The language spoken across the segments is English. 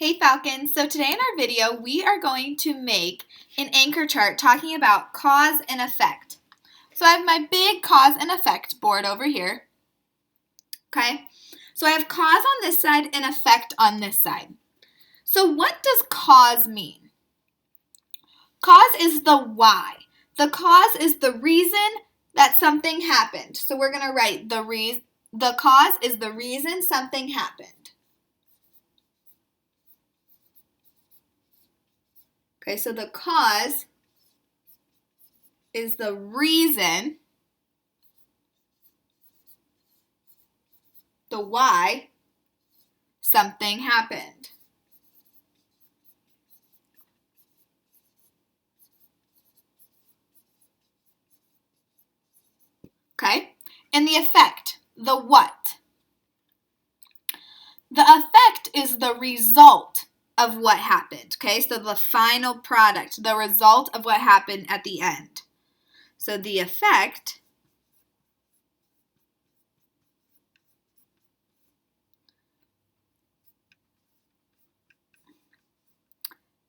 Hey Falcons, so today in our video we are going to make an anchor chart talking about cause and effect. So I have my big cause and effect board over here, okay? So I have cause on this side and effect on this side. So what does cause mean? Cause is the why. The cause is the reason that something happened. So we're going to write the cause is the reason something happened. Okay, so the cause is the reason, the why something happened. Okay, and the effect, the what. The effect is the result of what happened, okay? So the final product, the result of what happened at the end. So the effect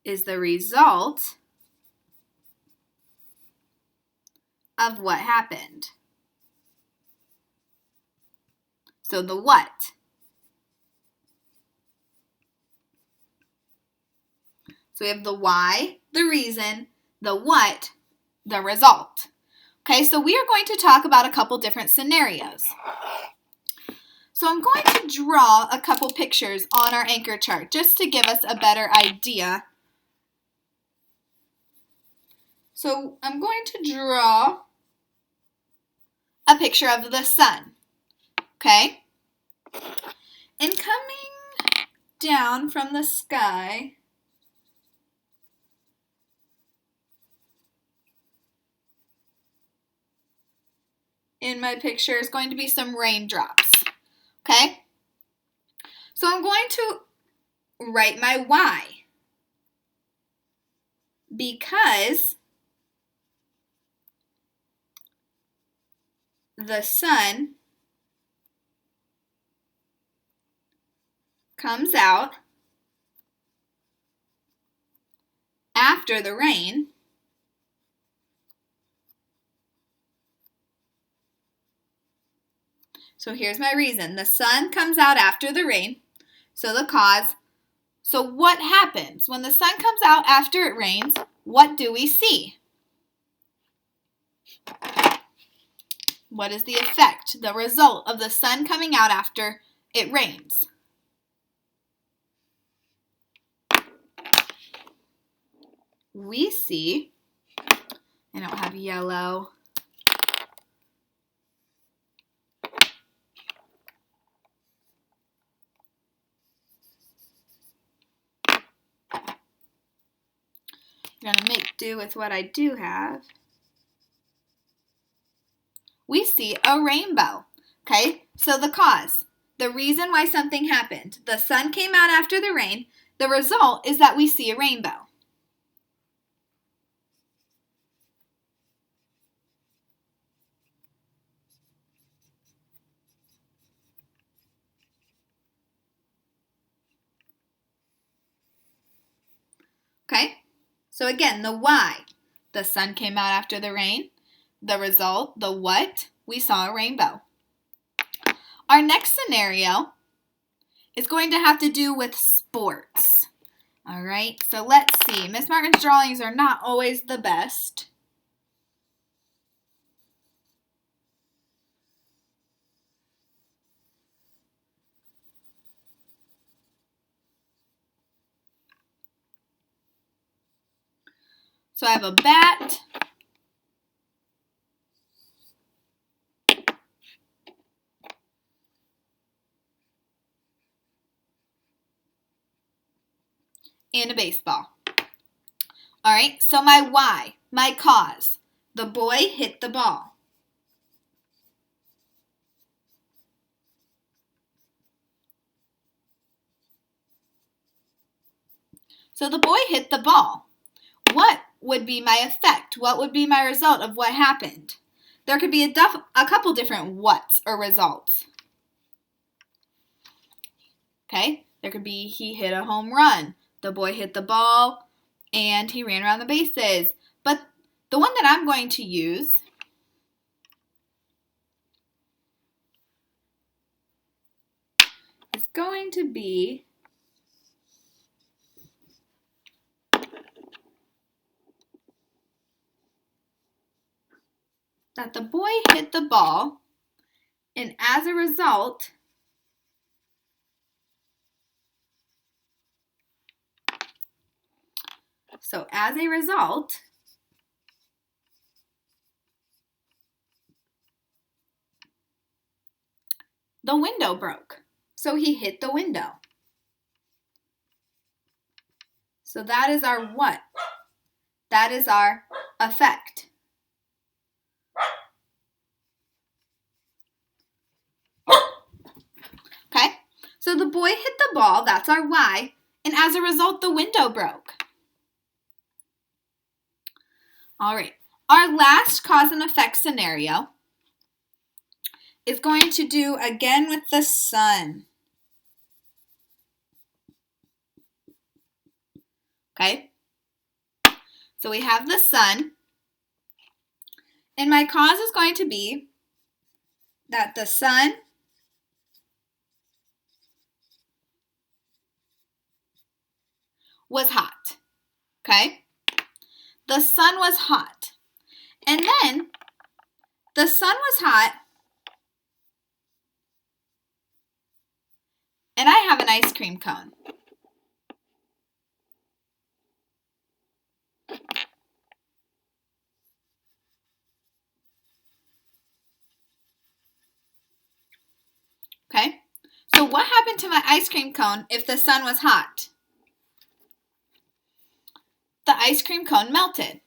is the result of what happened. So the what. So we have the why, the reason, the what, the result. Okay, so we are going to talk about a couple different scenarios. So I'm going to draw a couple pictures on our anchor chart just to give us a better idea. So I'm going to draw a picture of the sun, okay? And coming down from the sky, in my picture is going to be some raindrops, okay? So I'm going to write my why. Because the sun comes out after the rain, so here's my reason. The sun comes out after the rain, so the cause. So what happens? When the sun comes out after it rains, what do we see? What is the effect, the result of the sun coming out after it rains? We see, I don't have yellow. I'm going to make do with what I do have. We see a rainbow. Okay, so the cause, the reason why something happened. The sun came out after the rain. The result is that we see a rainbow. Okay, so again, the why. The sun came out after the rain. The result, the what, we saw a rainbow. Our next scenario is going to have to do with sports. All right, so let's see. Miss Martin's drawings are not always the best. So I have a bat. And a baseball. All right, so my why, my cause. The boy hit the ball. So the boy hit the ball. What would be my effect? What would be my result of what happened? There could be a couple different whats or results. Okay, There could be he hit a home run. The boy hit the ball and he ran around the bases. But the one that I'm going to use is going to be that the boy hit the ball, and as a result, the window broke. So he hit the window. So that is our what? That is our effect. Okay? So the boy hit the ball, that's our why, and as a result, the window broke. All right. Our last cause and effect scenario is going to do again with the sun. Okay? So we have the sun, and my cause is going to be that the sun was hot. Okay? The sun was hot. And then the sun was hot, and I have an ice cream cone. Okay? So what happened to my ice cream cone if the sun was hot? The ice cream cone melted.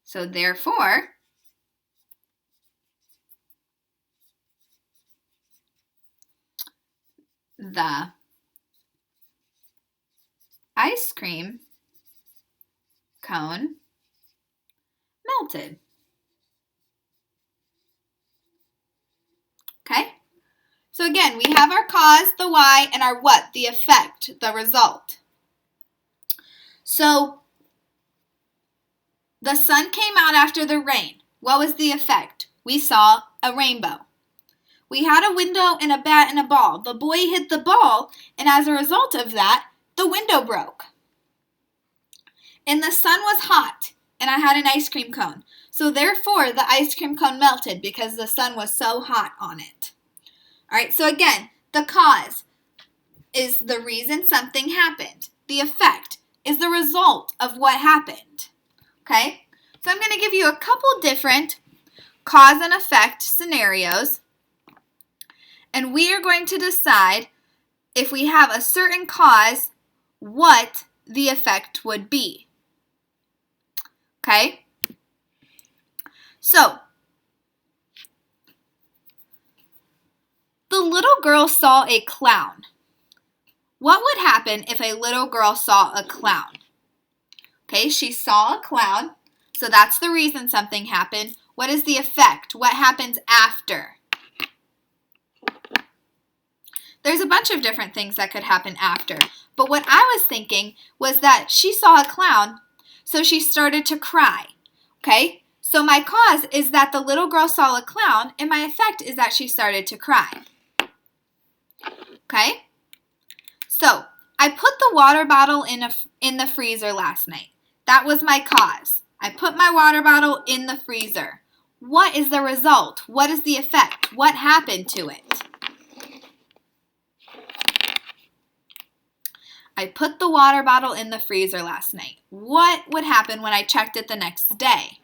So therefore, the ice cream cone melted. Okay? So again, we have our cause, the why, and our what, the effect, the result. So the sun came out after the rain. What was the effect? We saw a rainbow. We had a window and a bat and a ball. The boy hit the ball, and as a result of that, the window broke. And the sun was hot, and I had an ice cream cone. So therefore, the ice cream cone melted because the sun was so hot on it. All right, so again, the cause is the reason something happened. The effect is the result of what happened. Okay? So I'm going to give you a couple different cause and effect scenarios, and we are going to decide if we have a certain cause, what the effect would be. Okay? So, the little girl saw a clown. What would happen if a little girl saw a clown? Okay, she saw a clown, so that's the reason something happened. What is the effect? What happens after? There's a bunch of different things that could happen after, but what I was thinking was that she saw a clown, so she started to cry. Okay, so my cause is that the little girl saw a clown, and my effect is that she started to cry. Okay, so I put the water bottle in the freezer last night. That was my cause. I put my water bottle in the freezer. What is the result? What is the effect? What happened to it? I put the water bottle in the freezer last night. What would happen when I checked it the next day?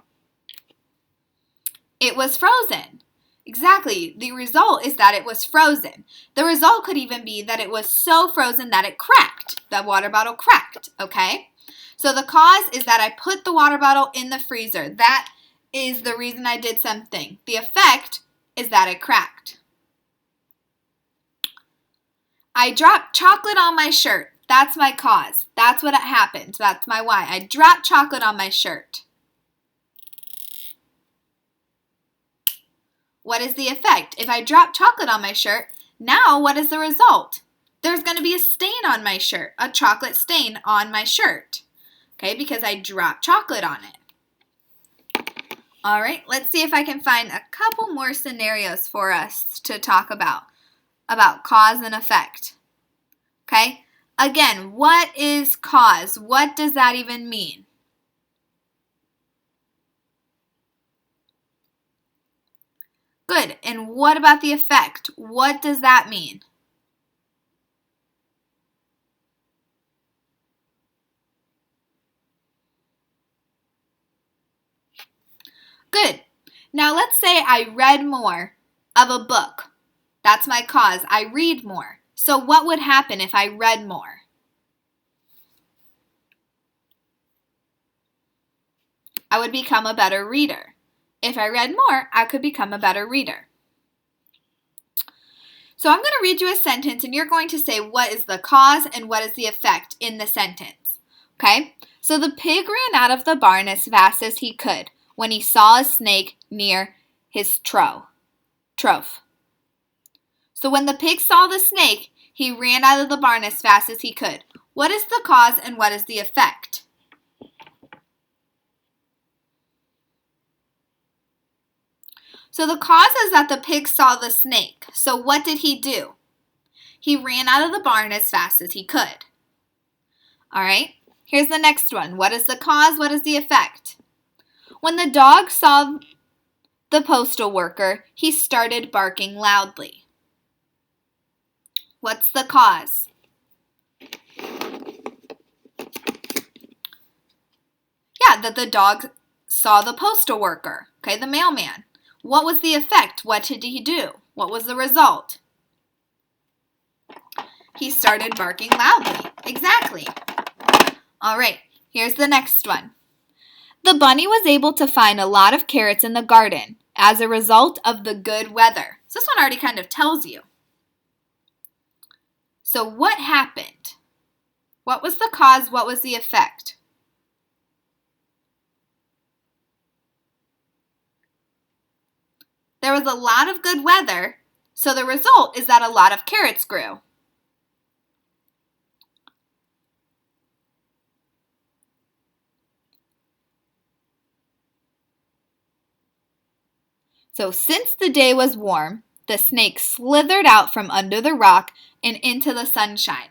It was frozen. Exactly. The result is that it was frozen. The result could even be that it was so frozen that it cracked. The water bottle cracked, okay? So the cause is that I put the water bottle in the freezer. That is the reason I did something. The effect is that it cracked. I dropped chocolate on my shirt. That's my cause. That's what happened. That's my why. I dropped chocolate on my shirt. What is the effect? If I drop chocolate on my shirt, now what is the result? there's going to be a stain on my shirt, a chocolate stain on my shirt, okay, because I dropped chocolate on it. All right, let's see if I can find a couple more scenarios for us to talk about cause and effect, okay? Again, what is cause? What does that even mean? Good. And what about the effect? What does that mean? Good. Now let's say I read more of a book. That's my cause. I read more. So what would happen if I read more? I would become a better reader. If I read more, I could become a better reader. So I'm going to read you a sentence and you're going to say what is the cause and what is the effect in the sentence. Okay? So the pig ran out of the barn as fast as he could when he saw a snake near his trough. So when the pig saw the snake, he ran out of the barn as fast as he could. What is the cause and what is the effect? So the cause is that the pig saw the snake. So what did he do? He ran out of the barn as fast as he could. All right, here's the next one. What is the cause? What is the effect? When the dog saw the postal worker, he started barking loudly. What's the cause? Yeah, that the dog saw the postal worker, okay, the mailman. What was the effect? What did he do? What was the result? He started barking loudly. Exactly. All right, here's the next one. The bunny was able to find a lot of carrots in the garden as a result of the good weather. So this one already kind of tells you. So what happened? What was the cause? What was the effect? There was a lot of good weather, so the result is that a lot of carrots grew. So since the day was warm, the snake slithered out from under the rock and into the sunshine.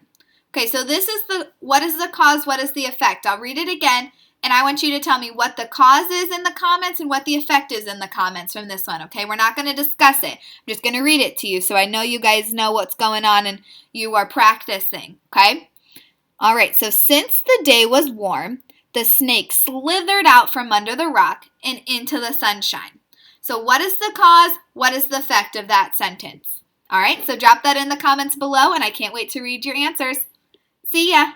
Okay, so this is what is the cause, what is the effect? I'll read it again, and I want you to tell me what the cause is in the comments and what the effect is in the comments from this one, okay? We're not going to discuss it. I'm just going to read it to you so I know you guys know what's going on and you are practicing, okay? All right, so since the day was warm, the snake slithered out from under the rock and into the sunshine. So what is the cause? What is the effect of that sentence? All right, so drop that in the comments below, and I can't wait to read your answers. See ya!